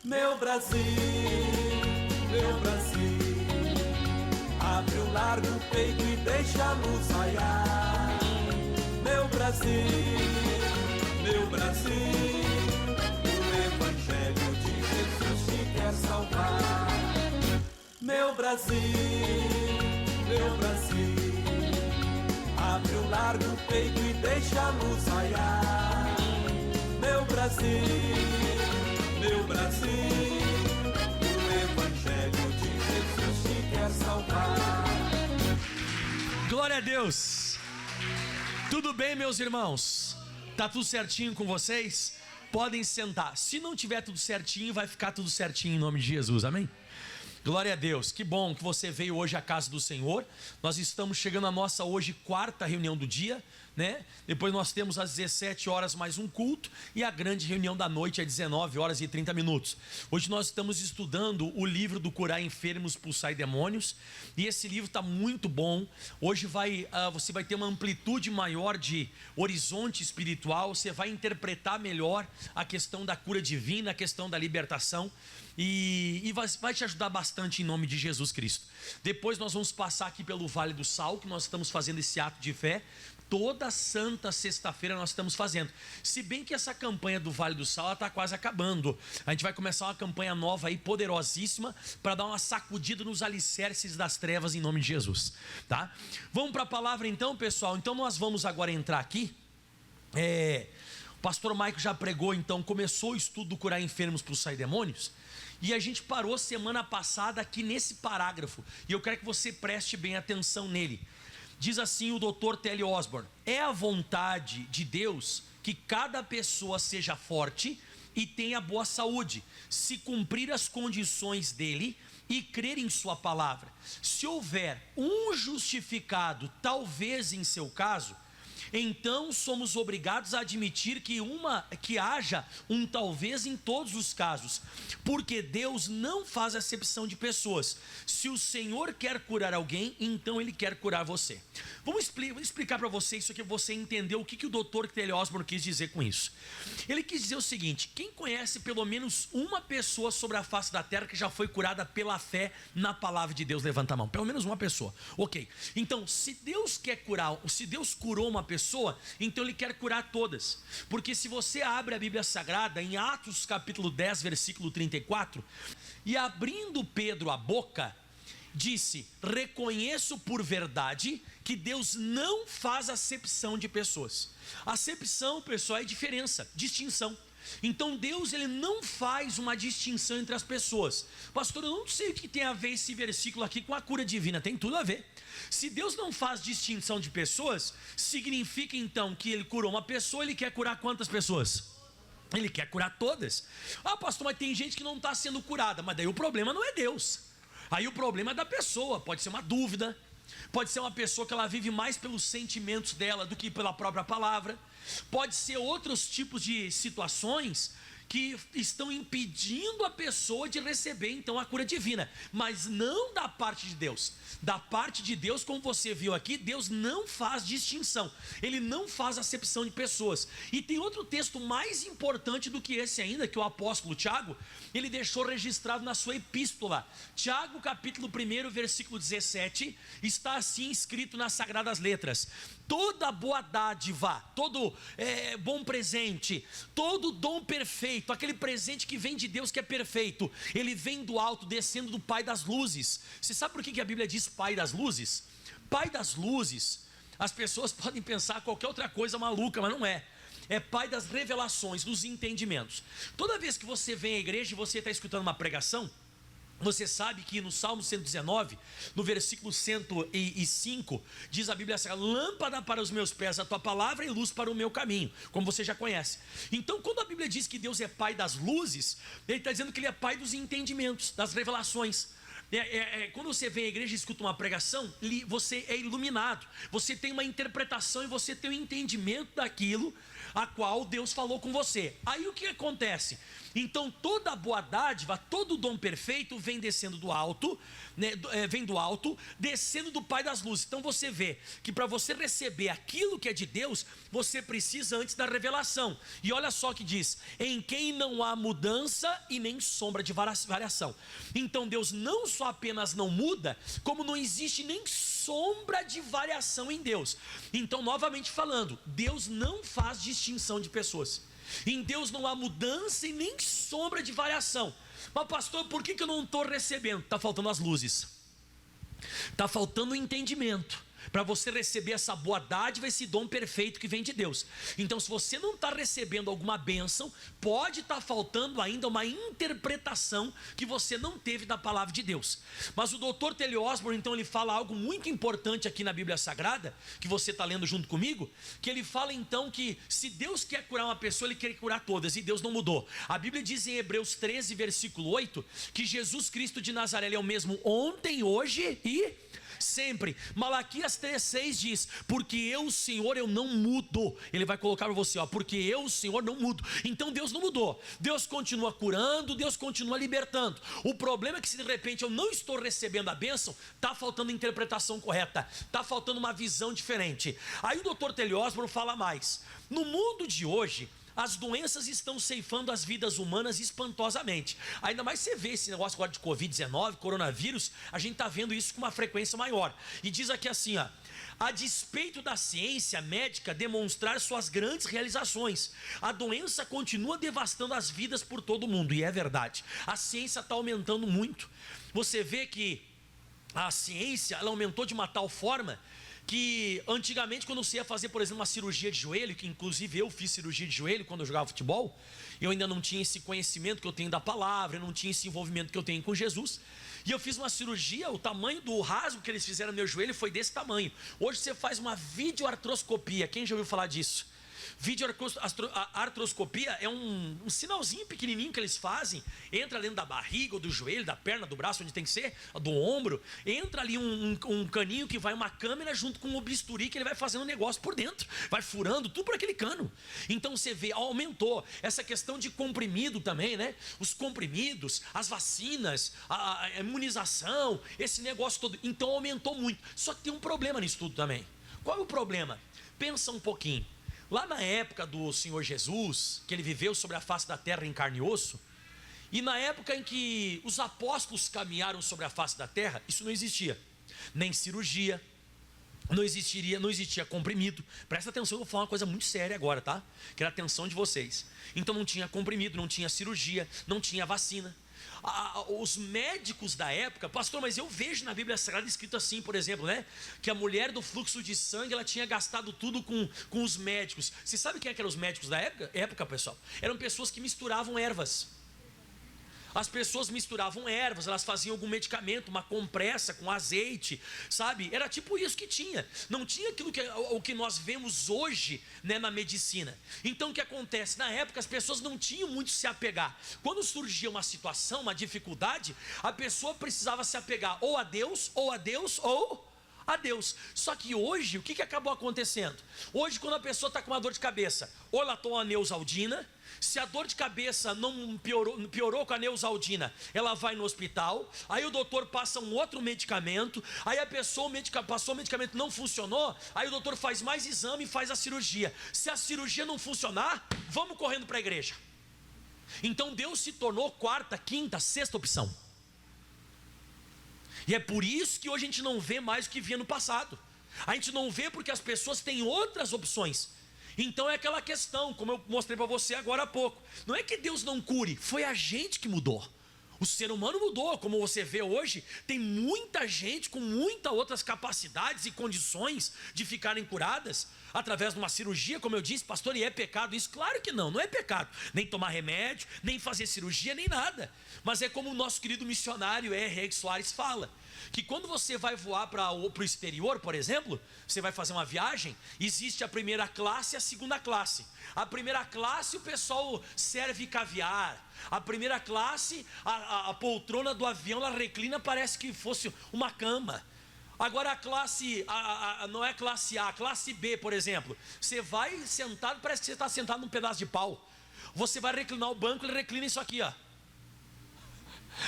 Meu Brasil, abre o largo peito e deixa a luz raiar. Meu Brasil, o Evangelho de Jesus te quer salvar. Meu Brasil, abre o largo peito e deixa a luz raiar. Meu Brasil, o Evangelho de Jesus te quer salvar. Glória a Deus. Tudo bem, meus irmãos? Tá tudo certinho com vocês? Podem sentar. Se não tiver tudo certinho, vai ficar tudo certinho em nome de Jesus, amém? Glória a Deus, que bom que você veio hoje à casa do Senhor. Nós estamos chegando à nossa hoje quarta reunião do dia, né? Depois nós temos às 17 horas mais um culto e a grande reunião da noite às 19 horas e 30 minutos. Hoje nós estamos estudando o livro do Curar Enfermos, Expulsar Demônios, e esse livro está muito bom. Hoje você vai ter uma amplitude maior de horizonte espiritual, você vai interpretar melhor a questão da cura divina, a questão da libertação, e vai te ajudar bastante em nome de Jesus Cristo. Depois nós vamos passar aqui pelo Vale do Sal, que nós estamos fazendo esse ato de fé. Toda santa sexta-feira nós estamos fazendo. Se bem que essa campanha do Vale do Sal está quase acabando. A gente vai começar uma campanha nova aí, poderosíssima, para dar uma sacudida nos alicerces das trevas em nome de Jesus, tá? Vamos para a palavra então, pessoal. Então nós vamos agora entrar aqui. O pastor Maico já pregou, então começou o estudo do Curar Enfermos, Expulsar Demônios. E a gente parou semana passada aqui nesse parágrafo, e eu quero que você preste bem atenção nele. Diz assim o Dr. T.L. Osborne: é a vontade de Deus que cada pessoa seja forte e tenha boa saúde, se cumprir as condições dele e crer em sua palavra. Se houver um justificado, talvez em seu caso, então somos obrigados a admitir que haja um talvez em todos os casos, porque Deus não faz acepção de pessoas. Se o Senhor quer curar alguém, então Ele quer curar você. Vamos explicar para você isso aqui, você entender o que o Dr. T.L. Osborne quis dizer com isso. Ele quis dizer o seguinte: quem conhece pelo menos uma pessoa sobre a face da terra que já foi curada pela fé na palavra de Deus? Levanta a mão. Pelo menos uma pessoa. Ok. Então, se Deus quer curar, se Deus curou uma pessoa, então Ele quer curar todas. Porque se você abre a Bíblia Sagrada em Atos capítulo 10, versículo 34, e abrindo Pedro a boca, disse: reconheço por verdade que Deus não faz acepção de pessoas. Acepção, pessoal, é diferença, distinção. Então Deus, Ele não faz uma distinção entre as pessoas. Pastor, eu não sei o que tem a ver esse versículo aqui com a cura divina. Tem tudo a ver. Se Deus não faz distinção de pessoas, significa então que Ele curou uma pessoa, Ele quer curar quantas pessoas? Ele quer curar todas. Ah, pastor, mas tem gente que não está sendo curada. Mas daí o problema não é Deus. Aí o problema é da pessoa. Pode ser uma dúvida, pode ser uma pessoa que ela vive mais pelos sentimentos dela do que pela própria palavra. Pode ser outros tipos de situações que estão impedindo a pessoa de receber então a cura divina, mas não da parte de Deus. Da parte de Deus, como você viu aqui, Deus não faz distinção, Ele não faz acepção de pessoas. E tem outro texto mais importante do que esse ainda, que o apóstolo Tiago, ele deixou registrado na sua epístola. Tiago capítulo 1, versículo 17, está assim escrito nas sagradas letras: toda boa dádiva, todo bom presente, todo dom perfeito, aquele presente que vem de Deus que é perfeito, ele vem do alto, descendo do Pai das luzes. Você sabe por que a Bíblia diz Pai das luzes? Pai das luzes, as pessoas podem pensar qualquer outra coisa maluca, mas não é. É Pai das revelações, dos entendimentos. Toda vez que você vem à igreja e você está escutando uma pregação, você sabe que no Salmo 119, no versículo 105, diz a Bíblia assim: lâmpada para os meus pés a tua palavra e luz para o meu caminho, como você já conhece. Então, quando a Bíblia diz que Deus é Pai das luzes, Ele está dizendo que Ele é Pai dos entendimentos, das revelações. Quando você vem à igreja e escuta uma pregação, você é iluminado, você tem uma interpretação e você tem um entendimento daquilo a qual Deus falou com você. Aí o que acontece? Então toda boa dádiva, todo dom perfeito vem descendo do alto, né, vem do alto, descendo do Pai das luzes. Então você vê que para você receber aquilo que é de Deus, você precisa antes da revelação. E olha só que diz: em quem não há mudança e nem sombra de variação. Então Deus não só apenas não muda, como não existe nem sombra de variação em Deus. Então, novamente falando, Deus não faz distinção de pessoas. Em Deus não há mudança e nem sombra de variação. Mas pastor, por que eu não estou recebendo? Está faltando as luzes, está faltando o entendimento para você receber essa boa dádiva, esse dom perfeito que vem de Deus. Então, se você não está recebendo alguma bênção, pode estar faltando ainda uma interpretação que você não teve da palavra de Deus. Mas o Dr. T.L. Osborne, então, ele fala algo muito importante aqui na Bíblia Sagrada, que você está lendo junto comigo, que ele fala então que se Deus quer curar uma pessoa, Ele quer curar todas, e Deus não mudou. A Bíblia diz em Hebreus 13, versículo 8, que Jesus Cristo de Nazaré Ele é o mesmo ontem, hoje e sempre. Malaquias 3,6 diz: porque eu, o Senhor, eu não mudo. Ele vai colocar para você, porque eu, o Senhor, não mudo. Então Deus não mudou, Deus continua curando, Deus continua libertando. O problema é que se de repente eu não estou recebendo a bênção, está faltando interpretação correta, está faltando uma visão diferente. Aí o Dr. T.L. Osborne fala mais: no mundo de hoje, as doenças estão ceifando as vidas humanas espantosamente. Ainda mais você vê esse negócio agora de Covid-19, coronavírus, a gente está vendo isso com uma frequência maior. E diz aqui assim, a despeito da ciência médica demonstrar suas grandes realizações, a doença continua devastando as vidas por todo o mundo. E é verdade, a ciência está aumentando muito. Você vê que a ciência ela aumentou de uma tal forma que antigamente, quando você ia fazer, por exemplo, uma cirurgia de joelho, que inclusive eu fiz cirurgia de joelho quando eu jogava futebol, eu ainda não tinha esse conhecimento que eu tenho da palavra, eu não tinha esse envolvimento que eu tenho com Jesus, e eu fiz uma cirurgia, o tamanho do rasgo que eles fizeram no meu joelho foi desse tamanho. Hoje você faz uma videoartroscopia, quem já ouviu falar disso? Videoartroscopia é um sinalzinho pequenininho que eles fazem, entra dentro da barriga, ou do joelho, da perna, do braço, onde tem que ser, do ombro, entra ali um caninho que vai uma câmera junto com um bisturi que ele vai fazendo um negócio por dentro, vai furando tudo por aquele cano. Então você vê, aumentou essa questão de comprimido também, né? Os comprimidos, as vacinas, a imunização, esse negócio todo, então aumentou muito. Só que tem um problema nisso tudo também. Qual é o problema? Pensa um pouquinho. Lá na época do Senhor Jesus, que ele viveu sobre a face da terra em carne e osso, e na época em que os apóstolos caminharam sobre a face da terra, isso não existia, nem cirurgia, não existia comprimido. Presta atenção, eu vou falar uma coisa muito séria agora, tá? Quero a atenção de vocês. Então não tinha comprimido, não tinha cirurgia, não tinha vacina. Os médicos da época, pastor, mas eu vejo na Bíblia Sagrada escrito assim, por exemplo, né? Que a mulher do fluxo de sangue, ela tinha gastado tudo com os médicos. Você sabe quem eram os médicos da época, pessoal? Eram pessoas que misturavam ervas. As pessoas misturavam ervas, elas faziam algum medicamento, uma compressa com azeite, sabe? Era tipo isso que tinha. Não tinha aquilo o que nós vemos hoje, né, na medicina. Então o que acontece? Na época as pessoas não tinham muito se apegar. Quando surgia uma situação, uma dificuldade, a pessoa precisava se apegar ou a Deus, ou a Deus, ou a Deus. Só que hoje, o que acabou acontecendo? Hoje, quando a pessoa está com uma dor de cabeça, ou ela toma a Neosaldina. Se a dor de cabeça não piorou com a Neosaldina, ela vai no hospital, aí o doutor passa um outro medicamento, aí a pessoa passou o medicamento, não funcionou, aí o doutor faz mais exame e faz a cirurgia. Se a cirurgia não funcionar, vamos correndo para a igreja. Então Deus se tornou quarta, quinta, sexta opção. E é por isso que hoje a gente não vê mais o que via no passado. A gente não vê porque as pessoas têm outras opções. Então é aquela questão, como eu mostrei para você agora há pouco. Não é que Deus não cure, foi a gente que mudou. O ser humano mudou, como você vê hoje, tem muita gente com muitas outras capacidades e condições de ficarem curadas. através de uma cirurgia, como eu disse, pastor, e é pecado isso? Claro que não, não é pecado, nem tomar remédio, nem fazer cirurgia, nem nada, mas é como o nosso querido missionário R.R. Soares fala, que quando você vai voar para o exterior, por exemplo, você vai fazer uma viagem, existe a primeira classe e a segunda classe. A primeira classe o pessoal serve caviar, a primeira classe, a poltrona do avião, ela reclina, parece que fosse uma cama. Agora a classe, não é classe A, classe B, por exemplo, você vai sentado, parece que você está sentado num pedaço de pau. Você vai reclinar o banco, ele reclina isso aqui, ó.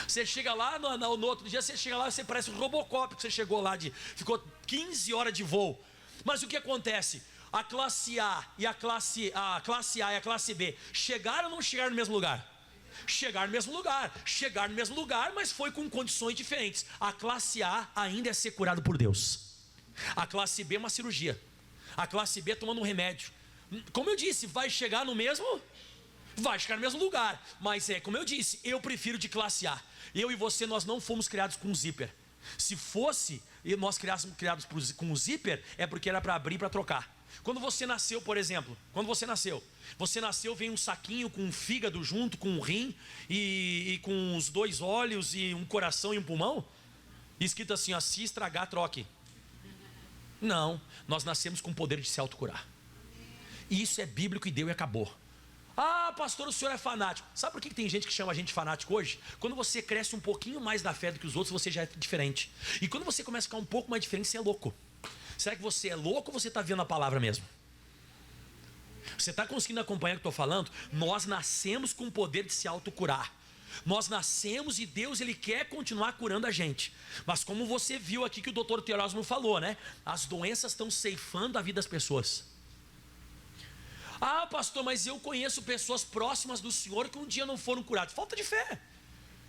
Você chega lá, no outro dia você chega lá, você parece um Robocop, que você chegou lá, ficou 15 horas de voo. Mas o que acontece? A classe A e a classe A e a classe B chegaram ou não chegaram no mesmo lugar? Chegaram no mesmo lugar, mas foi com condições diferentes. A classe A ainda é ser curado por Deus. A classe B é uma cirurgia. A classe B tomando um remédio. Como eu disse, vai chegar no mesmo lugar. Mas como eu disse, eu prefiro de classe A. Eu e você, nós não fomos criados com zíper. Se fosse, e nós criados com zíper, é porque era para abrir e para trocar. Quando você nasceu, por exemplo, você nasceu, vem um saquinho com um fígado junto, com um rim e com os 2 olhos e um coração e um pulmão, escrito assim, ó, se estragar, troque. Não, nós nascemos com o poder de se autocurar. Isso é bíblico e deu e acabou. Ah, pastor, o senhor é fanático. Sabe por que tem gente que chama a gente de fanático hoje? Quando você cresce um pouquinho mais na fé do que os outros, você já é diferente. E quando você começa a ficar um pouco mais diferente, você é louco. Será que você é louco ou você está vendo a palavra mesmo? Você está conseguindo acompanhar o que eu estou falando? Nós nascemos com o poder de se autocurar. Nós nascemos e Deus, Ele quer continuar curando a gente. Mas como você viu aqui que o doutor Teósmo falou, né? As doenças estão ceifando a vida das pessoas. Ah, pastor, mas eu conheço pessoas próximas do Senhor que um dia não foram curadas. Falta de fé.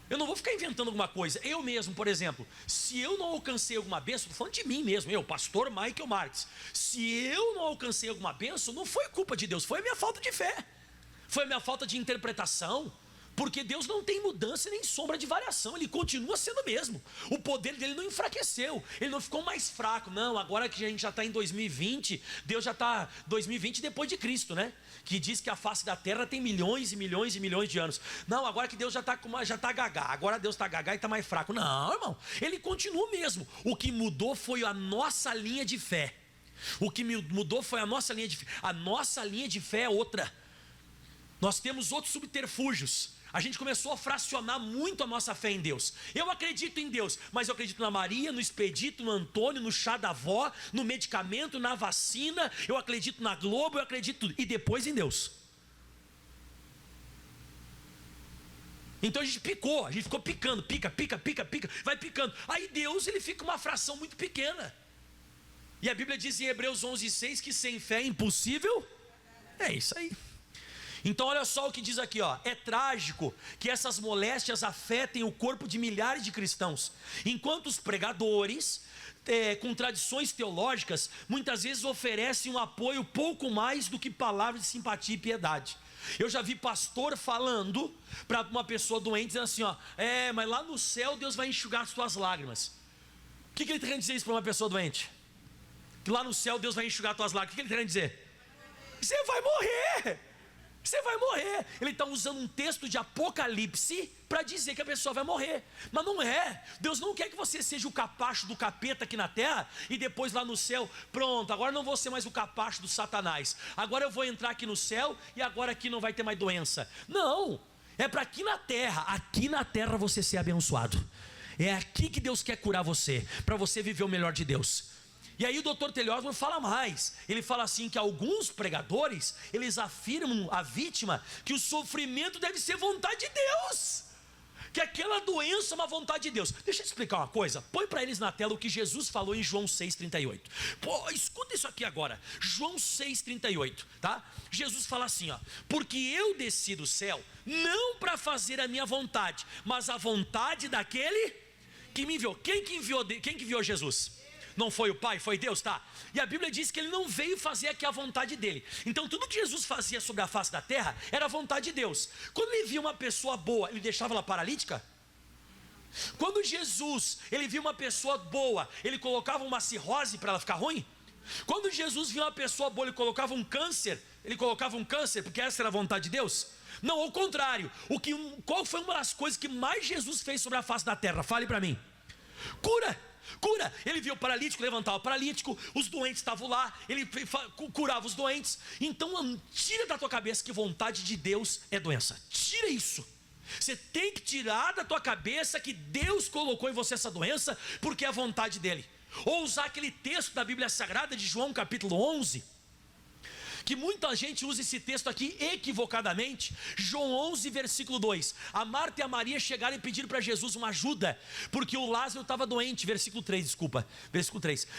Eu não vou ficar inventando alguma coisa. Eu mesmo, por exemplo, se eu não alcancei alguma bênção, estou falando de mim mesmo, eu, pastor Michael Marques. Se eu não alcancei alguma bênção, não foi culpa de Deus, foi a minha falta de fé. Foi a minha falta de interpretação. Porque Deus não tem mudança nem sombra de variação, Ele continua sendo o mesmo. O poder dele não enfraqueceu, Ele não ficou mais fraco. Não, agora que a gente já está em 2020, Deus já está 2020 depois de Cristo, né? Que diz que a face da terra tem milhões e milhões e milhões de anos. Não, agora que Deus já está gagá, agora Deus está gagá e está mais fraco. Não, irmão, Ele continua o mesmo. O que mudou foi a nossa linha de fé. O que mudou foi a nossa linha de fé. A nossa linha de fé é outra. Nós temos outros subterfúgios. A gente começou a fracionar muito a nossa fé em Deus. Eu acredito em Deus, mas eu acredito na Maria, no Expedito, no Antônio, no chá da avó, no medicamento, na vacina. Eu acredito na Globo, eu acredito tudo. E depois em Deus. Então a gente ficou picando, pica, vai picando. Aí Deus, Ele fica uma fração muito pequena. E a Bíblia diz em Hebreus 11:6 que sem fé é impossível. É isso aí. Então olha só o que diz aqui, ó. É trágico que essas moléstias afetem o corpo de milhares de cristãos, enquanto os pregadores, com tradições teológicas, muitas vezes oferecem um apoio pouco mais do que palavras de simpatia e piedade. Eu já vi pastor falando para uma pessoa doente, dizendo assim, ó, mas lá no céu Deus vai enxugar as tuas lágrimas. O que ele está querendo dizer isso para uma pessoa doente? Que lá no céu Deus vai enxugar as tuas lágrimas. O que ele está querendo dizer? Você vai morrer. Você vai morrer. Ele está usando um texto de Apocalipse para dizer que a pessoa vai morrer. Mas não é. Deus não quer que você seja o capacho do capeta aqui na terra e depois lá no céu, pronto, agora não vou ser mais o capacho do Satanás. Agora eu vou entrar aqui no céu e agora aqui não vai ter mais doença. Não. É para aqui na terra você ser abençoado. É aqui que Deus quer curar você, para você viver o melhor de Deus. E aí o doutor Teósmo fala mais. Ele fala assim que alguns pregadores, eles afirmam à vítima que o sofrimento deve ser vontade de Deus, que aquela doença é uma vontade de Deus. Deixa eu te explicar uma coisa. Põe para eles na tela o que Jesus falou em João 6,38. Pô, escuta isso aqui agora. João 6,38, tá? Jesus fala assim, ó: porque eu desci do céu não para fazer a minha vontade, mas a vontade daquele que me enviou. Quem que enviou Jesus? Não foi o Pai, foi Deus, tá? E a Bíblia diz que Ele não veio fazer aqui a vontade dEle. Então tudo que Jesus fazia sobre a face da terra era a vontade de Deus. Quando Ele via uma pessoa boa, Ele deixava ela paralítica? Quando Jesus, Ele via uma pessoa boa, Ele colocava uma cirrose para ela ficar ruim? Quando Jesus via uma pessoa boa, ele colocava um câncer, porque essa era a vontade de Deus? Não, ao contrário. Qual foi uma das coisas que mais Jesus fez sobre a face da terra? Fale para mim. Cura. Ele viu o paralítico, levantava o paralítico, os doentes estavam lá, ele curava os doentes. Então tira da tua cabeça que vontade de Deus é doença. Tira isso. Você tem que tirar da tua cabeça que Deus colocou em você essa doença porque é a vontade dele. Ou usar aquele texto da Bíblia Sagrada de João capítulo 11, que muita gente usa esse texto aqui equivocadamente. João 11 versículo 2, a Marta e a Maria chegaram e pediram para Jesus uma ajuda, porque o Lázaro estava doente, versículo 3,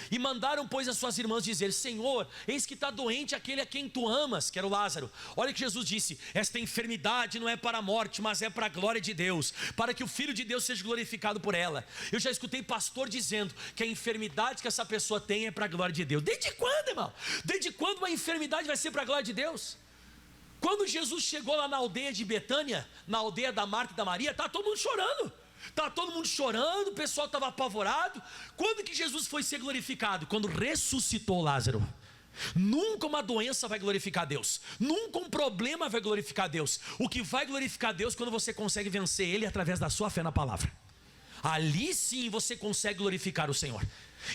e mandaram pois as suas irmãs dizer: Senhor, eis que está doente aquele a quem tu amas, que era o Lázaro. Olha que Jesus disse: esta enfermidade não é para a morte, mas é para a glória de Deus, para que o Filho de Deus seja glorificado por ela. Eu já escutei pastor dizendo que a enfermidade que essa pessoa tem é para a glória de Deus. Desde quando, irmão? Desde quando uma enfermidade vai ser para a glória de Deus? Quando Jesus chegou lá na aldeia de Betânia, na aldeia da Marta e da Maria, estava todo mundo chorando, o pessoal estava apavorado. Quando que Jesus foi ser glorificado? Quando ressuscitou Lázaro. Nunca uma doença vai glorificar Deus, nunca um problema vai glorificar Deus. O que vai glorificar Deus é quando você consegue vencer ele através da sua fé na palavra. Ali sim você consegue glorificar o Senhor.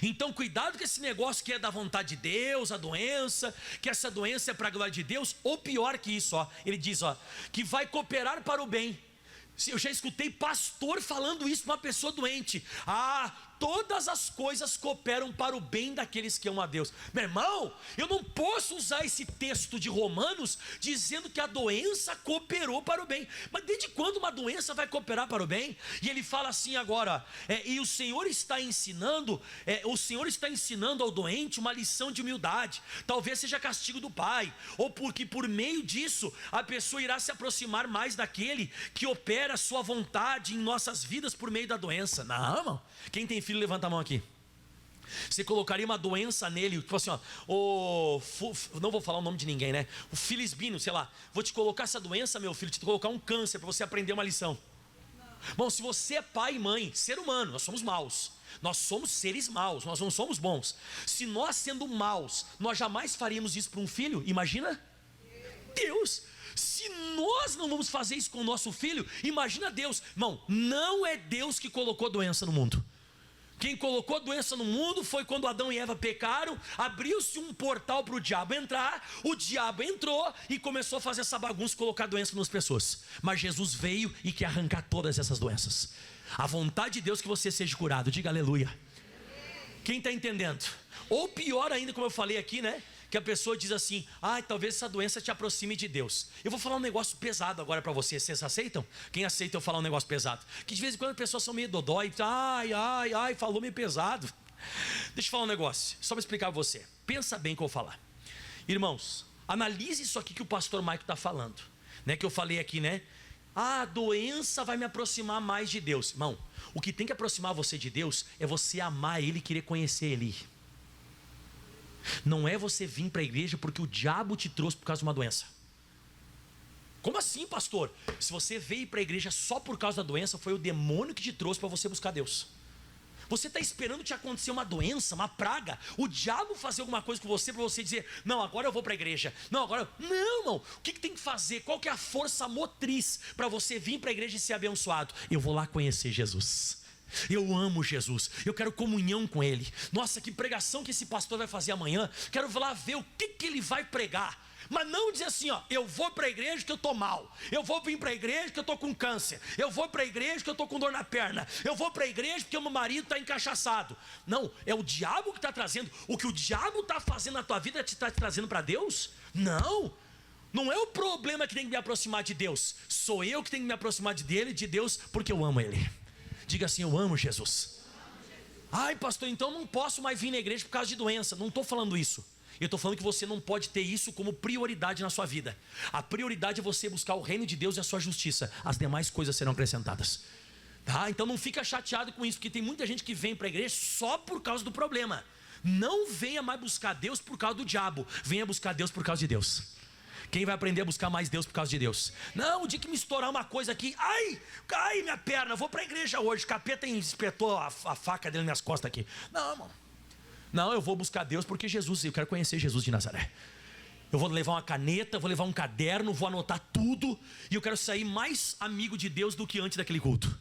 Então cuidado com esse negócio que é da vontade de Deus, a doença, que essa doença é para a glória de Deus. Ou pior que isso, ele diz que vai cooperar para o bem. Eu já escutei pastor falando isso para uma pessoa doente: todas as coisas cooperam para o bem daqueles que amam a Deus. Meu irmão, eu não posso usar esse texto de Romanos dizendo que a doença cooperou para o bem. Mas desde quando uma doença vai cooperar para o bem? E ele fala assim agora, e o Senhor está ensinando ao doente uma lição de humildade. Talvez seja castigo do Pai, ou porque por meio disso a pessoa irá se aproximar mais daquele que opera a sua vontade em nossas vidas por meio da doença. Não, irmão. Quem tem filho, levanta a mão aqui. Você colocaria uma doença nele, tipo assim, não vou falar o nome de ninguém, né? O Filisbino, sei lá, vou te colocar essa doença, meu filho, te colocar um câncer para você aprender uma lição. Bom, se você é pai e mãe, ser humano, nós somos maus. Nós somos seres maus, nós não somos bons. Se nós sendo maus, nós jamais faríamos isso para um filho, imagina? Deus! Se nós não vamos fazer isso com o nosso filho, imagina Deus. Irmão, não é Deus que colocou doença no mundo. Quem colocou doença no mundo foi quando Adão e Eva pecaram. Abriu-se um portal para o diabo entrar. O diabo entrou e começou a fazer essa bagunça, colocar doença nas pessoas. Mas Jesus veio e quer arrancar todas essas doenças. A vontade de Deus é que você seja curado. Diga aleluia. Quem está entendendo? Ou pior ainda, como eu falei aqui, né? Que a pessoa diz assim: talvez essa doença te aproxime de Deus. Eu vou falar um negócio pesado agora para vocês. Vocês aceitam? Quem aceita eu falar um negócio pesado? Que de vez em quando as pessoas são meio dodói. Falou meio pesado. Deixa eu falar um negócio, só para explicar para você. Pensa bem o que eu vou falar. Irmãos, analise isso aqui que o pastor Maico está falando, né? Que eu falei aqui, né? A doença vai me aproximar mais de Deus. Irmão, o que tem que aproximar você de Deus é você amar Ele e querer conhecer Ele. Não é você vir para a igreja porque o diabo te trouxe por causa de uma doença. Como assim, pastor? Se você veio para a igreja só por causa da doença, foi o demônio que te trouxe para você buscar Deus. Você está esperando te acontecer uma doença, uma praga, o diabo fazer alguma coisa com você para você dizer: não, agora eu vou para a igreja. Não, irmão, o que tem que fazer? Qual que é a força motriz para você vir para a igreja e ser abençoado? Eu vou lá conhecer Jesus. Eu amo Jesus, eu quero comunhão com Ele. Nossa, que pregação que esse pastor vai fazer amanhã. Quero lá ver o que ele vai pregar. Mas não dizer assim, eu vou para a igreja que eu estou mal, eu vou vir para a igreja que eu estou com câncer, eu vou para a igreja que eu estou com dor na perna, eu vou para a igreja porque o meu marido está encaixaçado. Não, é o diabo que está trazendo. O que o diabo está fazendo na tua vida está te trazendo para Deus? Não é o problema que tem que me aproximar de Deus. Sou eu que tenho que me aproximar de Deus, porque eu amo Ele. Diga assim: eu amo Jesus. Pastor, então não posso mais vir na igreja por causa de doença. Não estou falando isso. Eu estou falando que você não pode ter isso como prioridade na sua vida. A prioridade é você buscar o reino de Deus e a sua justiça. As demais coisas serão acrescentadas. Então não fica chateado com isso, porque tem muita gente que vem para a igreja só por causa do problema. Não venha mais buscar Deus por causa do diabo. Venha buscar Deus por causa de Deus. Quem vai aprender a buscar mais Deus por causa de Deus? Não, o dia que me estourar uma coisa aqui, ai minha perna, vou para a igreja hoje, o capeta espetou a faca dele nas minhas costas aqui. Não, irmão. Não, eu vou buscar Deus porque Jesus, eu quero conhecer Jesus de Nazaré. Eu vou levar uma caneta, vou levar um caderno, vou anotar tudo, e eu quero sair mais amigo de Deus do que antes daquele culto.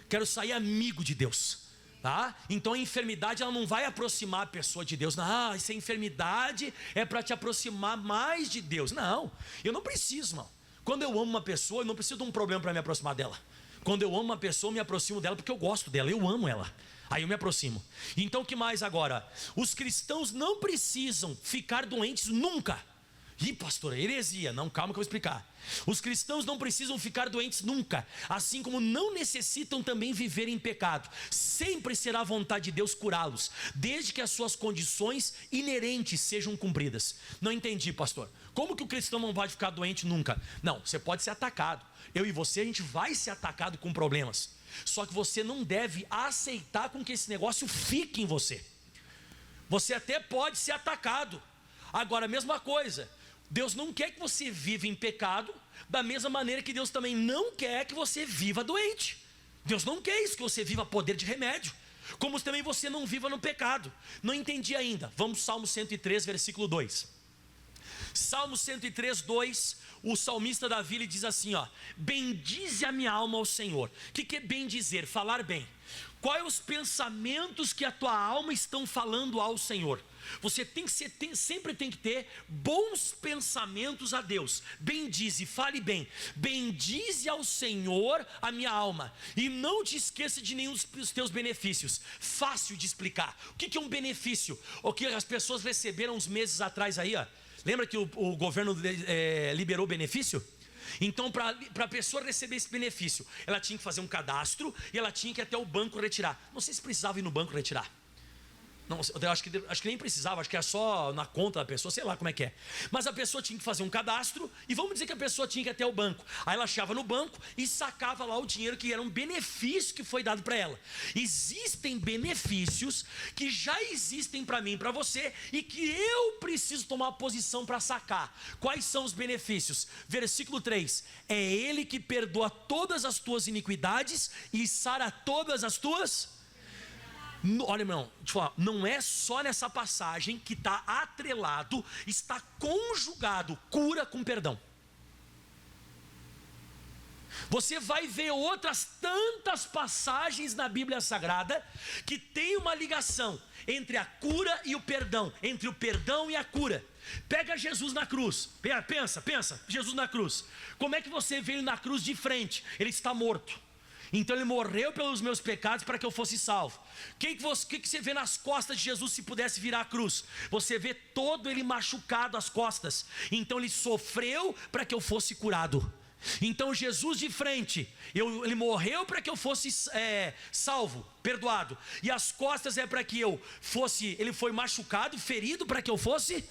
Quero sair amigo de Deus, tá? Então a enfermidade, ela não vai aproximar a pessoa de Deus. Não, essa enfermidade é para te aproximar mais de Deus. Não, eu não preciso, irmão. Quando eu amo uma pessoa, eu não preciso de um problema para me aproximar dela. Quando eu amo uma pessoa, eu me aproximo dela porque eu gosto dela, eu amo ela. Aí eu me aproximo. Então o que mais agora? Os cristãos não precisam ficar doentes nunca. Ih, pastor, heresia. Não, calma que eu vou explicar. Os cristãos não precisam ficar doentes nunca, assim como não necessitam também viver em pecado. Sempre será a vontade de Deus curá-los, desde que as suas condições inerentes sejam cumpridas. Não entendi, pastor. Como que o cristão não vai ficar doente nunca? Não, você pode ser atacado. Eu e você, a gente vai ser atacado com problemas. Só que você não deve aceitar com que esse negócio fique em você. Você até pode ser atacado. Agora, a mesma coisa, Deus não quer que você viva em pecado, da mesma maneira que Deus também não quer que você viva doente. Deus não quer isso, que você viva poder de remédio, como também você não viva no pecado. Não entendi ainda. Vamos Salmo 103, versículo 2. Salmo 103, 2, o salmista Davi, ele diz assim, ó: bendize a minha alma ao Senhor. O que é bendizer? Falar bem. Quais os pensamentos que a tua alma estão falando ao Senhor? Você sempre tem que ter bons pensamentos a Deus. Bendize, fale bem. Bendize ao Senhor a minha alma, e não te esqueça de nenhum dos teus benefícios. Fácil de explicar. O que é um benefício? O que as pessoas receberam uns meses atrás aí, ó. Lembra que o governo liberou benefício? Então, para a pessoa receber esse benefício, ela tinha que fazer um cadastro e ela tinha que ir até o banco retirar. Não sei se precisava ir no banco retirar. Não, eu acho que nem precisava, acho que era só na conta da pessoa, sei lá como é que é. Mas a pessoa tinha que fazer um cadastro, e vamos dizer que a pessoa tinha que ir até o banco. Aí ela achava no banco e sacava lá o dinheiro, que era um benefício que foi dado para ela. Existem benefícios que já existem para mim e para você, e que eu preciso tomar posição para sacar. Quais são os benefícios? Versículo 3: é Ele que perdoa todas as tuas iniquidades e sara todas as tuas... Olha, irmão, deixa eu falar, não é só nessa passagem que está atrelado, está conjugado cura com perdão. Você vai ver outras tantas passagens na Bíblia Sagrada que tem uma ligação entre a cura e o perdão, entre o perdão e a cura. Pega Jesus na cruz, pensa, Jesus na cruz. Como é que você vê ele na cruz de frente? Ele está morto. Então ele morreu pelos meus pecados para que eu fosse salvo. O que você vê nas costas de Jesus se pudesse virar a cruz? Você vê todo ele machucado as costas. Então ele sofreu para que eu fosse curado. Então Jesus de frente, ele morreu para que eu fosse salvo, perdoado. E as costas é para que ele foi machucado, ferido para que eu fosse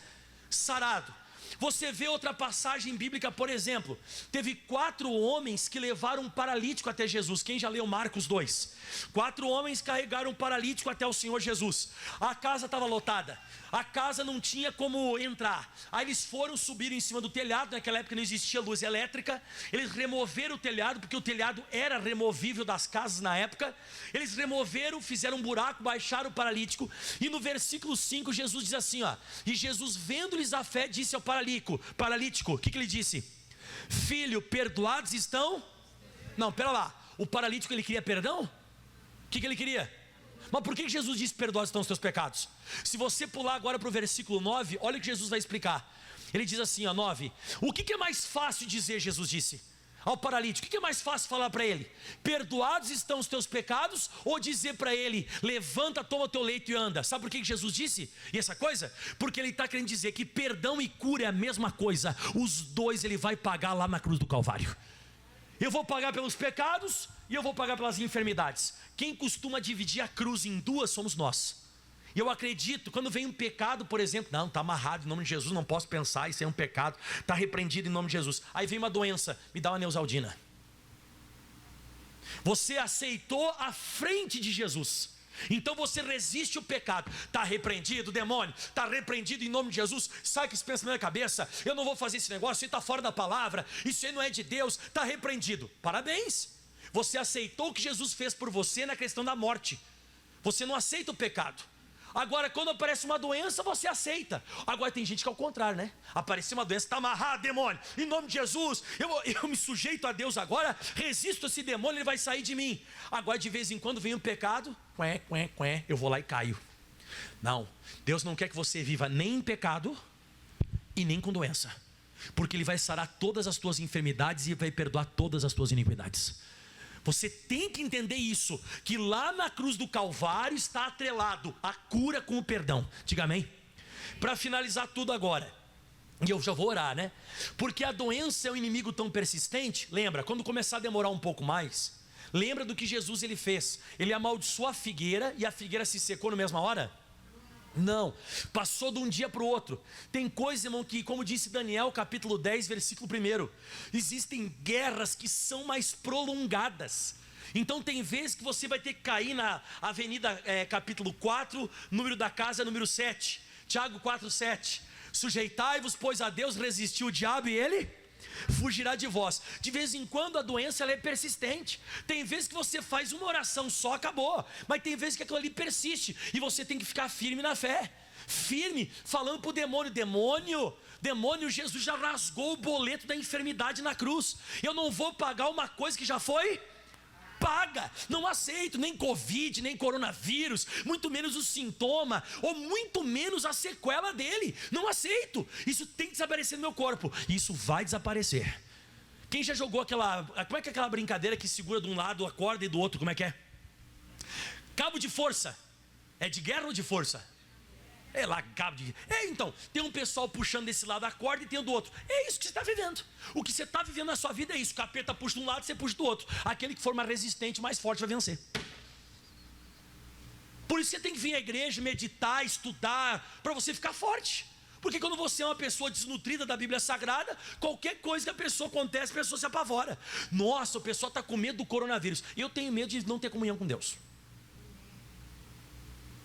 sarado. Você vê outra passagem bíblica, por exemplo, teve 4 homens que levaram um paralítico até Jesus. Quem já leu Marcos 2? 4 homens carregaram um paralítico até o Senhor Jesus. A casa estava lotada, a casa não tinha como entrar. Aí eles subiram em cima do telhado. Naquela época não existia luz elétrica. Eles removeram o telhado, porque o telhado era removível das casas na época. Eles removeram, fizeram um buraco, baixaram o paralítico. E no versículo 5 Jesus diz assim, ó: e Jesus, vendo-lhes a fé, disse ao paralítico, o que ele disse? Filho, perdoados estão? Não, pera lá, o paralítico ele queria perdão? O que ele queria? Mas por que Jesus disse perdoados estão os teus pecados? Se você pular agora para o versículo 9, olha o que Jesus vai explicar. Ele diz assim, ó, 9: o que é mais fácil dizer? Jesus disse ao paralítico, o que é mais fácil falar para ele? Perdoados estão os teus pecados? Ou dizer para ele, levanta, toma o teu leito e anda? Sabe por que Jesus disse essa coisa? Porque ele está querendo dizer que perdão e cura é a mesma coisa. Os dois ele vai pagar lá na cruz do Calvário. Eu vou pagar pelos pecados e eu vou pagar pelas enfermidades. Quem costuma dividir a cruz em duas somos nós. E eu acredito, quando vem um pecado, por exemplo, não, está amarrado em nome de Jesus, não posso pensar, isso é um pecado, está repreendido em nome de Jesus. Aí vem uma doença, me dá uma Neosaldina. Você aceitou a frente de Jesus, então você resiste o pecado. Está repreendido, demônio, está repreendido em nome de Jesus. Sai que esse pensamento na cabeça, eu não vou fazer esse negócio, isso aí está fora da palavra, isso aí não é de Deus, está repreendido. Parabéns, você aceitou o que Jesus fez por você na questão da morte. Você não aceita o pecado. Agora, quando aparece uma doença, você aceita. Agora, tem gente que é ao contrário, né? Apareceu uma doença, está amarrado, demônio. Em nome de Jesus, eu me sujeito a Deus agora, resisto a esse demônio, ele vai sair de mim. Agora, de vez em quando, vem um pecado, eu vou lá e caio. Não, Deus não quer que você viva nem em pecado e nem com doença. Porque Ele vai sarar todas as tuas enfermidades e vai perdoar todas as tuas iniquidades. Você tem que entender isso, que lá na cruz do Calvário está atrelado a cura com o perdão. Diga amém. Para finalizar tudo agora, e eu já vou orar, né? Porque a doença é um inimigo tão persistente. Lembra, quando começar a demorar um pouco mais, lembra do que Jesus ele fez. Ele amaldiçoou a figueira e a figueira se secou na mesma hora? Não, passou de um dia para o outro. Tem coisa, irmão, que, como disse Daniel, capítulo 10, versículo 1, existem guerras que são mais prolongadas. Então tem vezes que você vai ter que cair na avenida, capítulo 4, número da casa, número 7, Tiago 4, 7. Sujeitai-vos, pois, a Deus, resistiu o diabo e ele fugirá de vós. De vez em quando a doença ela é persistente. Tem vezes que você faz uma oração só, acabou. Mas tem vezes que aquilo ali persiste e você tem que ficar firme na fé. Firme, falando para o demônio: demônio, Jesus já rasgou o boleto da enfermidade na cruz. Eu não vou pagar uma coisa que já foi paga. Não aceito nem Covid, nem coronavírus, muito menos o sintoma, ou muito menos a sequela dele. Não aceito. Isso tem que desaparecer no meu corpo. E isso vai desaparecer. Quem já jogou aquela, como é que é aquela brincadeira que segura de um lado a corda e do outro, como é que é? Cabo de força. É de guerra ou de força? É lá, cabo de... então, tem um pessoal puxando desse lado a corda e tem o do outro. É isso que você está vivendo. O que você está vivendo na sua vida é isso. O capeta puxa de um lado, você puxa do outro. Aquele que for mais resistente, mais forte vai vencer. Por isso você tem que vir à igreja, meditar, estudar, para você ficar forte. Porque quando você é uma pessoa desnutrida da Bíblia Sagrada, qualquer coisa que a pessoa acontece, a pessoa se apavora. Nossa, o pessoal está com medo do coronavírus. Eu tenho medo de não ter comunhão com Deus.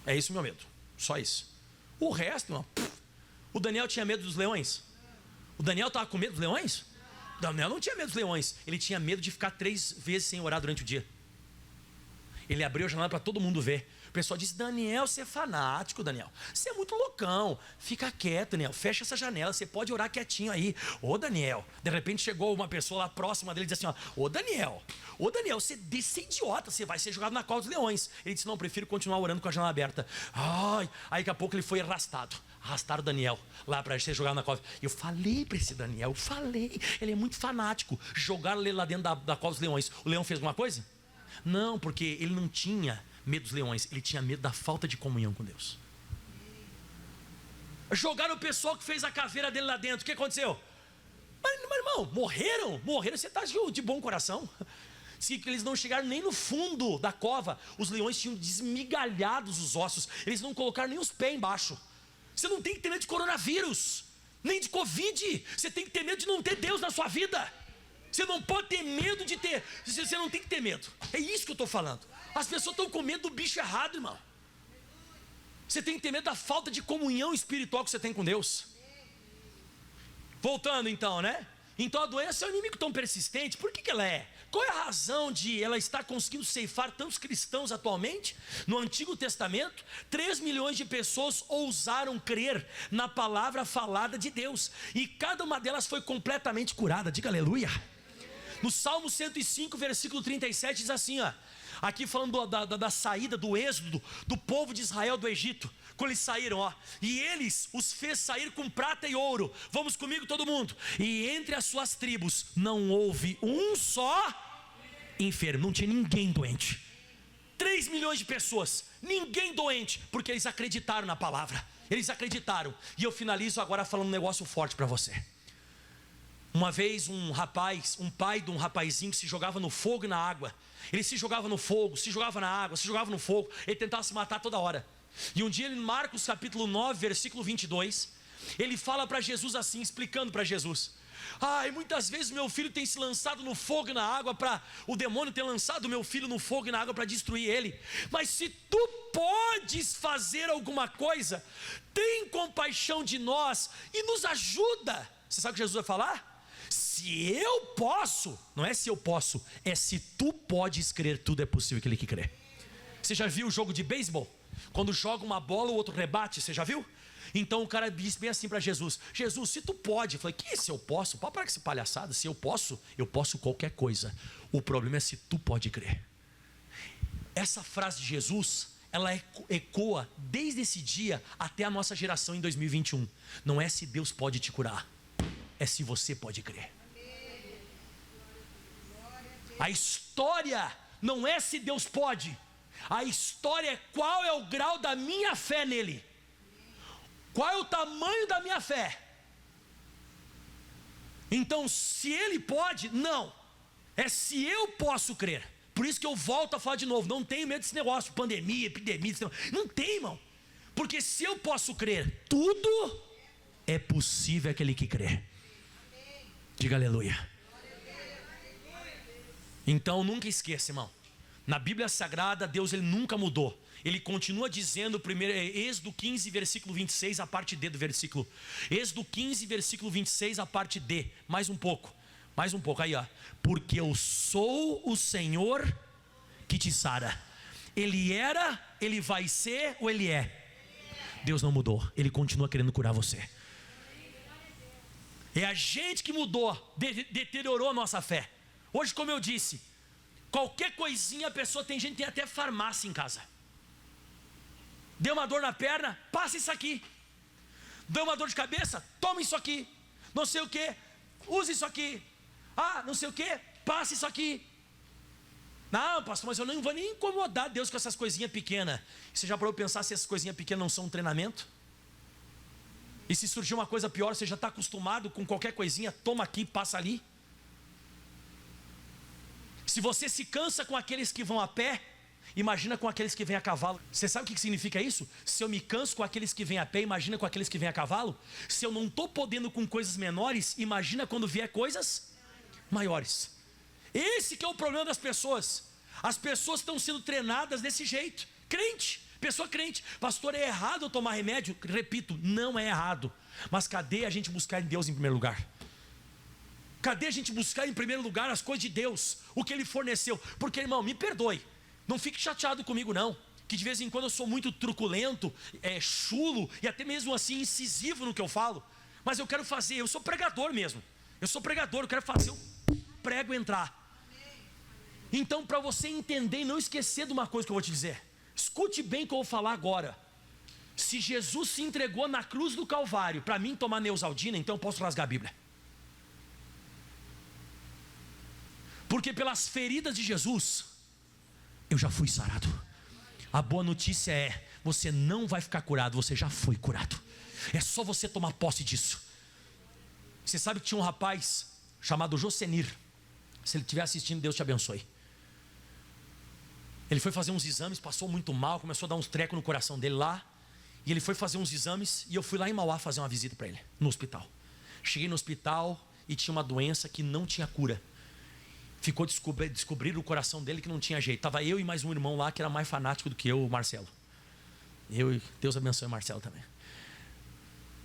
É isso o meu medo. Só isso. O resto, irmão, o Daniel tinha medo dos leões? O Daniel estava com medo dos leões? Daniel não tinha medo dos leões. Ele tinha medo de ficar 3 vezes sem orar durante o dia. Ele abriu a janela para todo mundo ver. O pessoal disse: Daniel, você é fanático, Daniel. Você é muito loucão. Fica quieto, Daniel. Fecha essa janela. Você pode orar quietinho aí. Ô, Daniel. De repente chegou uma pessoa lá próxima dele e disse assim: Ô, Daniel, você é idiota. Você vai ser jogado na cova dos leões. Ele disse: não, prefiro continuar orando com a janela aberta. Ai, aí daqui a pouco ele foi arrastado. Arrastaram o Daniel lá para ser jogado na cova. Eu falei para esse Daniel, ele é muito fanático. Jogaram ele lá dentro da cova dos leões. O leão fez alguma coisa? Não, porque ele não tinha medo dos leões, ele tinha medo da falta de comunhão com Deus. Jogaram o pessoal que fez a caveira dele lá dentro. O que aconteceu? Mas irmão, morreram, você está de bom coração. Se eles não chegaram nem no fundo da cova, os leões tinham desmigalhados os ossos, eles não colocaram nem os pés embaixo. Você não tem que ter medo de coronavírus, nem de Covid. Você tem que ter medo de não ter Deus na sua vida. Você não pode ter medo de ter. Você não tem que ter medo. É isso que eu estou falando. As pessoas estão com medo do bicho errado, irmão. Você tem que ter medo da falta de comunhão espiritual que você tem com Deus. Voltando então, né? Então a doença é um inimigo tão persistente. Por que ela é? Qual é a razão de ela estar conseguindo ceifar tantos cristãos atualmente? No Antigo Testamento, 3 milhões de pessoas ousaram crer na palavra falada de Deus. E cada uma delas foi completamente curada. Diga aleluia. No Salmo 105, versículo 37, diz assim, ó. Aqui falando da saída, do êxodo do povo de Israel do Egito. Quando eles saíram, ó. E eles os fez sair com prata e ouro. Vamos comigo todo mundo. E entre as suas tribos não houve um só enfermo. Não tinha ninguém doente. 3 milhões de pessoas. Ninguém doente. Porque eles acreditaram na palavra. Eles acreditaram. E eu finalizo agora falando um negócio forte para você. Uma vez um pai de um rapazinho que se jogava no fogo e na água. Ele se jogava no fogo, se jogava na água, se jogava no fogo. Ele tentava se matar toda hora. E um dia em Marcos capítulo 9, versículo 22, ele fala para Jesus assim, explicando para Jesus: ai, muitas vezes meu filho tem se lançado no fogo e na água, o demônio tem lançado meu filho no fogo e na água para destruir ele. Mas se tu podes fazer alguma coisa, tem compaixão de nós e nos ajuda. Você sabe o que Jesus vai falar? Se eu posso, não é se eu posso, é se tu podes crer, tudo é possível aquele que crê. Você já viu o jogo de beisebol? Quando joga uma bola, o outro rebate, você já viu? Então o cara disse bem assim para Jesus: Jesus, se tu pode. Eu falei: que se eu posso? Pode parar com essa palhaçada. Se eu posso qualquer coisa. O problema é se tu pode crer. Essa frase de Jesus, ela ecoa desde esse dia até a nossa geração em 2021. Não é se Deus pode te curar, é se você pode crer. A história não é se Deus pode, a história é qual é o grau da minha fé nele, qual é o tamanho da minha fé. Então, se ele pode, não, é se eu posso crer. Por isso que eu volto a falar de novo, não tenho medo desse negócio, pandemia, epidemia, não tem, irmão. Porque se eu posso crer, tudo é possível aquele que crê. Diga aleluia. Então nunca esqueça, irmão, na Bíblia Sagrada, Deus ele nunca mudou. Ele continua dizendo, primeiro, Êxodo 15, versículo 26, a parte D do versículo. Êxodo 15, versículo 26, a parte D. Mais um pouco, aí ó. Porque eu sou o Senhor que te sara. Ele era, ele vai ser ou ele é? Deus não mudou, ele continua querendo curar você. É a gente que mudou, deteriorou a nossa fé. Hoje, como eu disse, qualquer coisinha a pessoa tem gente que tem até farmácia em casa. Deu uma dor na perna, passa isso aqui. Deu uma dor de cabeça, toma isso aqui. Não sei o que, use isso aqui. Ah, não sei o que, passa isso aqui. Não, pastor, mas eu não vou nem incomodar Deus com essas coisinhas pequenas. Você já parou para pensar se essas coisinhas pequenas não são um treinamento? E se surgir uma coisa pior, você já está acostumado com qualquer coisinha, toma aqui, passa ali. Se você se cansa com aqueles que vão a pé, imagina com aqueles que vêm a cavalo. Você sabe o que significa isso? Se eu me canso com aqueles que vêm a pé, imagina com aqueles que vêm a cavalo. Se eu não estou podendo com coisas menores, imagina quando vier coisas maiores. Esse que é o problema das pessoas. As pessoas estão sendo treinadas desse jeito. Crente, pessoa crente. Pastor, é errado eu tomar remédio? Repito, não é errado. Mas cadê a gente buscar em Deus em primeiro lugar? Cadê a gente buscar em primeiro lugar as coisas de Deus? O que Ele forneceu? Porque, irmão, me perdoe, não fique chateado comigo não, que de vez em quando eu sou muito truculento, chulo e até mesmo assim incisivo no que eu falo. Mas eu quero fazer, eu sou pregador mesmo. Eu sou pregador, eu quero fazer o prego entrar. Então, para você entender e não esquecer de uma coisa que eu vou te dizer, escute bem o que eu vou falar agora. Se Jesus se entregou na cruz do Calvário para mim tomar Neosaldina, então eu posso rasgar a Bíblia. Porque pelas feridas de Jesus, eu já fui sarado. A boa notícia é, você não vai ficar curado, você já foi curado. É só você tomar posse disso. Você sabe que tinha um rapaz chamado Josenir. Se ele estiver assistindo, Deus te abençoe. Ele foi fazer uns exames, passou muito mal, começou a dar uns trecos no coração dele lá. E ele foi fazer uns exames e eu fui lá em Mauá fazer uma visita para ele, no hospital. Cheguei no hospital e tinha uma doença que não tinha cura. Ficou descobrir o coração dele que não tinha jeito. Estava eu e mais um irmão lá que era mais fanático do que eu, o Marcelo. Deus abençoe o Marcelo também.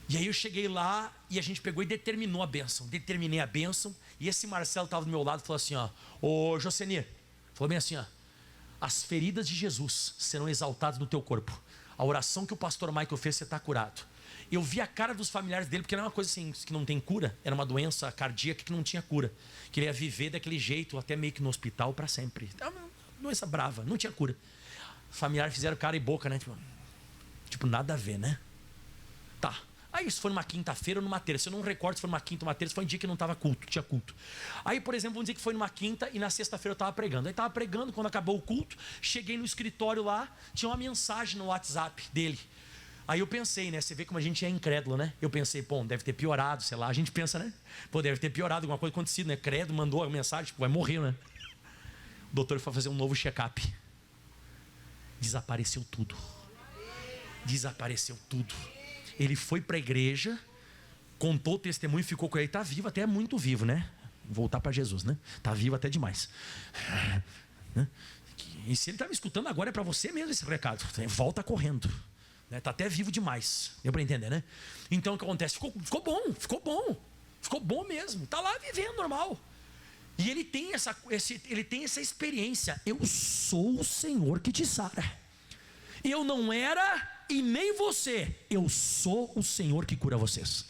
E aí eu cheguei lá e a gente pegou e determinou a bênção. Determinei a bênção. E esse Marcelo estava do meu lado e falou assim, ó: ô Josenir, falou bem assim, ó: as feridas de Jesus serão exaltadas no teu corpo. A oração que o pastor Michael fez, você está curado. Eu vi a cara dos familiares dele, porque era uma coisa assim, que não tem cura. Era uma doença cardíaca que não tinha cura. Que ele ia viver daquele jeito, até meio que no hospital para sempre. Era uma doença brava, não tinha cura. Os familiares fizeram cara e boca, né? Tipo, nada a ver, né? Tá. Aí isso foi numa quinta-feira ou numa terça. Eu não recordo se foi numa quinta ou uma terça. Foi um dia que não tava culto, tinha culto. Aí, por exemplo, vamos dizer que foi numa quinta e na sexta-feira eu tava pregando. Aí tava pregando, quando acabou o culto, cheguei no escritório lá, tinha uma mensagem no WhatsApp dele. Aí eu pensei, né? Você vê como a gente é incrédulo, né? Eu pensei, pô, deve ter piorado, sei lá. A gente pensa, né? Pô, deve ter piorado, alguma coisa acontecido, né? Credo, mandou a mensagem, tipo, vai morrer, né? O doutor foi fazer um novo check-up. Desapareceu tudo. Desapareceu tudo. Ele foi para a igreja, contou o testemunho, ficou com ele. Tá vivo, até muito vivo, né? Voltar para Jesus, né? Tá vivo até demais. E se ele tá me escutando agora, é para você mesmo esse recado. Volta correndo. Está até vivo demais. Deu para entender, né? Então o que acontece? Ficou bom mesmo. Está lá vivendo normal. E ele tem essa experiência. Eu sou o Senhor que te sara. Eu não era e nem você. Eu sou o Senhor que cura vocês.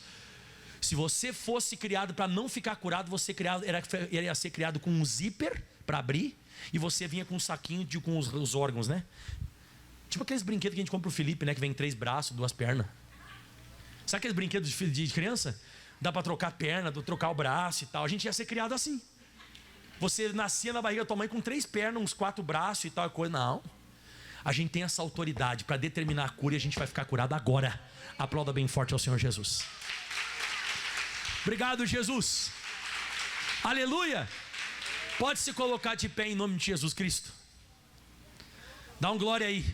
Se você fosse criado para não ficar curado, você ia ser criado com um zíper para abrir, e você vinha com um saquinho com os órgãos, né? Tipo aqueles brinquedos que a gente compra pro Felipe, né? Que vem 3 braços, 2 pernas. Sabe aqueles brinquedos de criança? Dá para trocar a perna, trocar o braço e tal. A gente ia ser criado assim. Você nascia na barriga da tua mãe com 3 pernas, uns 4 braços e tal coisa. Não. A gente tem essa autoridade para determinar a cura, e a gente vai ficar curado agora. Aplauda bem forte ao Senhor Jesus. Obrigado, Jesus. Aleluia. Pode se colocar de pé em nome de Jesus Cristo. Dá um glória aí.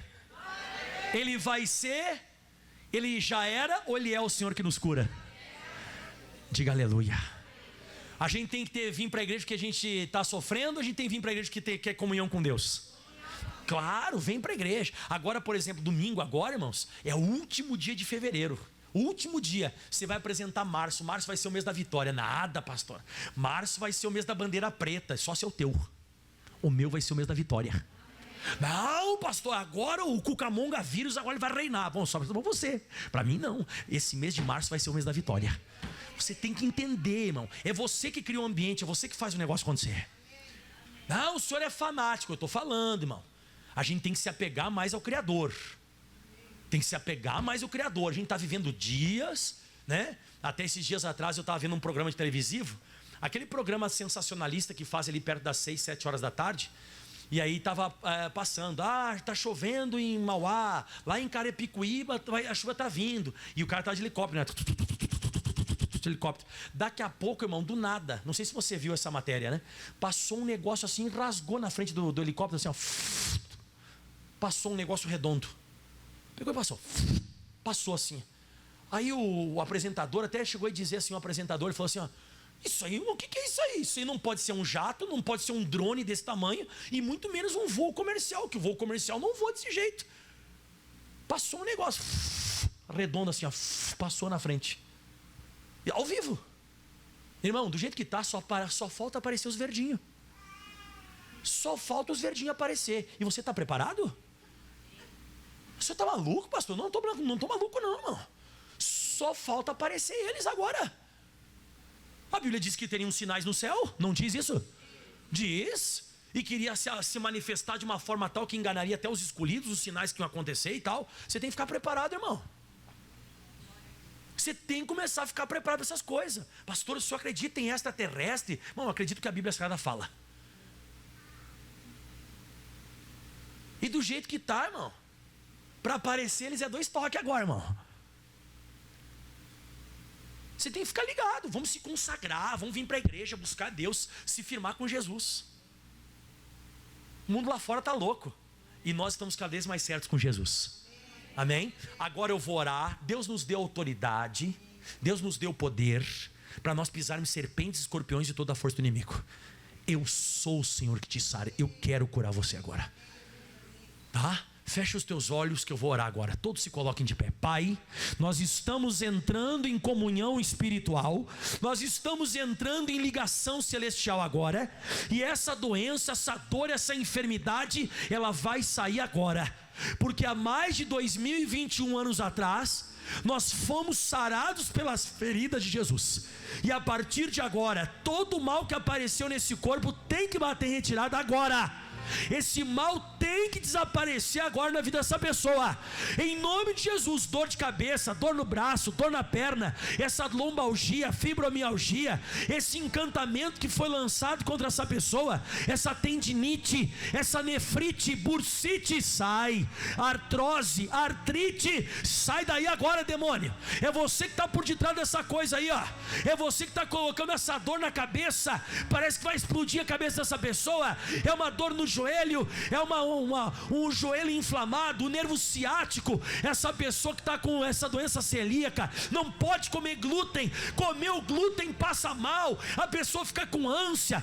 Ele vai ser, ele já era, ou ele é o Senhor que nos cura? Diga aleluia. A gente tem que vir para a igreja que a gente está sofrendo, ou a gente tem que vir para a igreja que quer comunhão com Deus? Claro, vem para a igreja. Agora, por exemplo, domingo agora, irmãos, é o último dia de fevereiro. O último dia, você vai apresentar março. Março vai ser o mês da vitória. Nada, pastor. Março vai ser o mês da bandeira preta. Só se é o teu. O meu vai ser o mês da vitória. Não, pastor, agora o Cucamonga vírus, agora ele vai reinar. Bom, só para você. Para mim, não. Esse mês de março vai ser o mês da vitória. Você tem que entender, irmão. É você que cria o ambiente, é você que faz o negócio acontecer. Não, o senhor é fanático. Eu estou falando, irmão. A gente tem que se apegar mais ao Criador. Tem que se apegar mais ao Criador. A gente está vivendo dias, né? Até esses dias atrás eu estava vendo um programa de televisivo. Aquele programa sensacionalista que faz ali perto das 6, 7 horas da tarde. E aí estava passando. Está chovendo em Mauá. Lá em Carepicuíba a chuva está vindo. E o cara está de helicóptero, né? De helicóptero. Daqui a pouco, irmão, do nada. Não sei se você viu essa matéria, né? Passou um negócio assim, rasgou na frente do helicóptero assim, ó. Passou um negócio redondo. Pegou e passou. Passou assim. Aí o apresentador até chegou a dizer assim, o apresentador, ele falou assim, ó, isso aí, o que é isso aí? Isso aí não pode ser um jato, não pode ser um drone desse tamanho, e muito menos um voo comercial, que o voo comercial não voa desse jeito. Passou um negócio redondo assim, ó, passou na frente. E ao vivo. Irmão, do jeito que tá, só falta aparecer os verdinhos. Só falta os verdinhos aparecer. E você está preparado? Você está maluco, pastor? Não estou maluco não, irmão. Só falta aparecer eles agora. A Bíblia diz que teriam sinais no céu. Não diz isso? Diz. E queria se manifestar de uma forma tal que enganaria até os escolhidos, os sinais que iam acontecer e tal. Você tem que ficar preparado, irmão. Você tem que começar a ficar preparado para essas coisas. Pastor, o senhor acredita em extraterrestre? Bom, eu acredito que a Bíblia Sagrada fala. E do jeito que tá, irmão, para aparecer eles é 2 toques agora, irmão. Você tem que ficar ligado. Vamos se consagrar, vamos vir para a igreja, buscar Deus, se firmar com Jesus. O mundo lá fora tá louco. E nós estamos cada vez mais certos com Jesus. Amém? Agora eu vou orar. Deus nos deu autoridade, Deus nos deu poder para nós pisarmos serpentes, escorpiões e toda a força do inimigo. Eu sou o Senhor que te sara. Eu quero curar você agora. Tá? Fecha os teus olhos que eu vou orar agora. Todos se coloquem de pé. Pai, nós estamos entrando em comunhão espiritual. Nós estamos entrando em ligação celestial agora. E essa doença, essa dor, essa enfermidade, ela vai sair agora. Porque há mais de 2021 anos atrás, nós fomos sarados pelas feridas de Jesus. E a partir de agora, todo o mal que apareceu nesse corpo tem que bater em retirada agora. Esse mal tem que desaparecer agora na vida dessa pessoa. Em nome de Jesus. Dor de cabeça, dor no braço, dor na perna, essa lombalgia, fibromialgia, esse encantamento que foi lançado contra essa pessoa, essa tendinite, essa nefrite, bursite, sai. Artrose, artrite, sai daí agora, demônio. É você que está por detrás dessa coisa aí, ó. É você que está colocando essa dor na cabeça. Parece que vai explodir a cabeça dessa pessoa. É uma dor no joelho é um joelho inflamado, o nervo ciático. Essa pessoa que está com essa doença celíaca não pode comer glúten. Comer o glúten passa mal, a pessoa fica com ânsia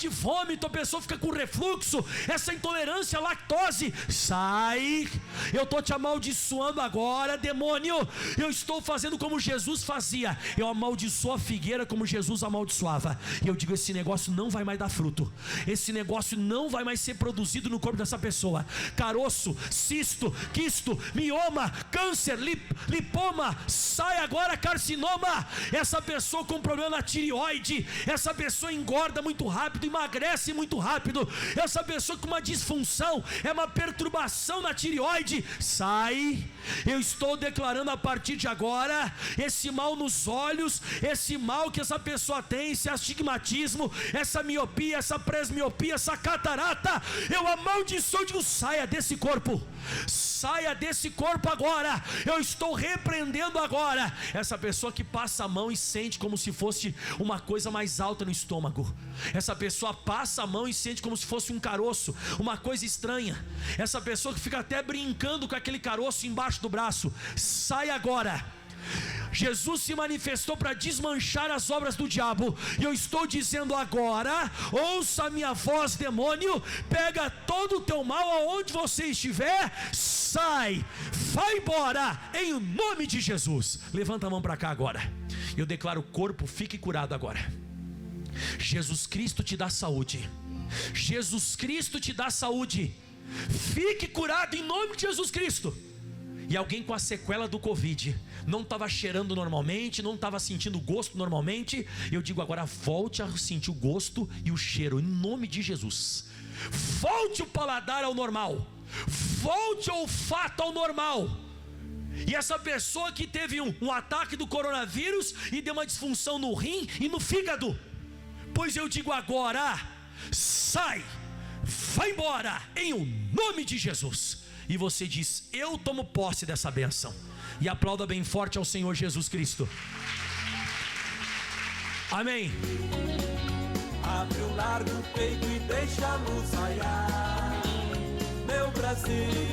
de vômito, a pessoa fica com refluxo. Essa intolerância à lactose, sai. Eu estou te amaldiçoando agora, demônio. Eu estou fazendo como Jesus fazia. Eu amaldiçoo a figueira como Jesus amaldiçoava. E eu digo, esse negócio não vai mais dar fruto, esse negócio não vai mais ser produzido no corpo dessa pessoa. Caroço, cisto, quisto, mioma, câncer, lipoma, sai agora. Carcinoma, essa pessoa com problema na tireoide, essa pessoa engorda muito rápido, emagrece muito rápido, essa pessoa com uma disfunção, é uma perturbação na tireoide, sai. Eu estou declarando a partir de agora, esse mal nos olhos, esse mal que essa pessoa tem, esse astigmatismo, essa miopia, essa presmiopia, essa catarata, eu amaldiçoo, digo, saia desse corpo, saia desse corpo agora. Eu estou repreendendo agora essa pessoa que passa a mão e sente como se fosse uma coisa mais alta no estômago. Essa pessoa passa a mão e sente como se fosse um caroço, uma coisa estranha. Essa pessoa que fica até brincando com aquele caroço embaixo do braço, sai agora. Jesus se manifestou para desmanchar as obras do diabo, e eu estou dizendo agora, ouça a minha voz, demônio, pega todo o teu mal aonde você estiver, sai, vai embora, em nome de Jesus. Levanta a mão para cá agora, eu declaro: o corpo fique curado agora. Jesus Cristo te dá saúde, Jesus Cristo te dá saúde, fique curado em nome de Jesus Cristo. E alguém com a sequela do Covid, não estava cheirando normalmente, não estava sentindo gosto normalmente, eu digo agora, volte a sentir o gosto e o cheiro, em nome de Jesus. Volte o paladar ao normal, volte o olfato ao normal. E essa pessoa que teve um ataque do coronavírus e deu uma disfunção no rim e no fígado, pois eu digo agora, sai, vai embora, em nome de Jesus. E você diz: eu tomo posse dessa bênção. E aplauda bem forte ao Senhor Jesus Cristo. Amém. Abre o largo peito e deixa a luz raiar. Meu Brasil,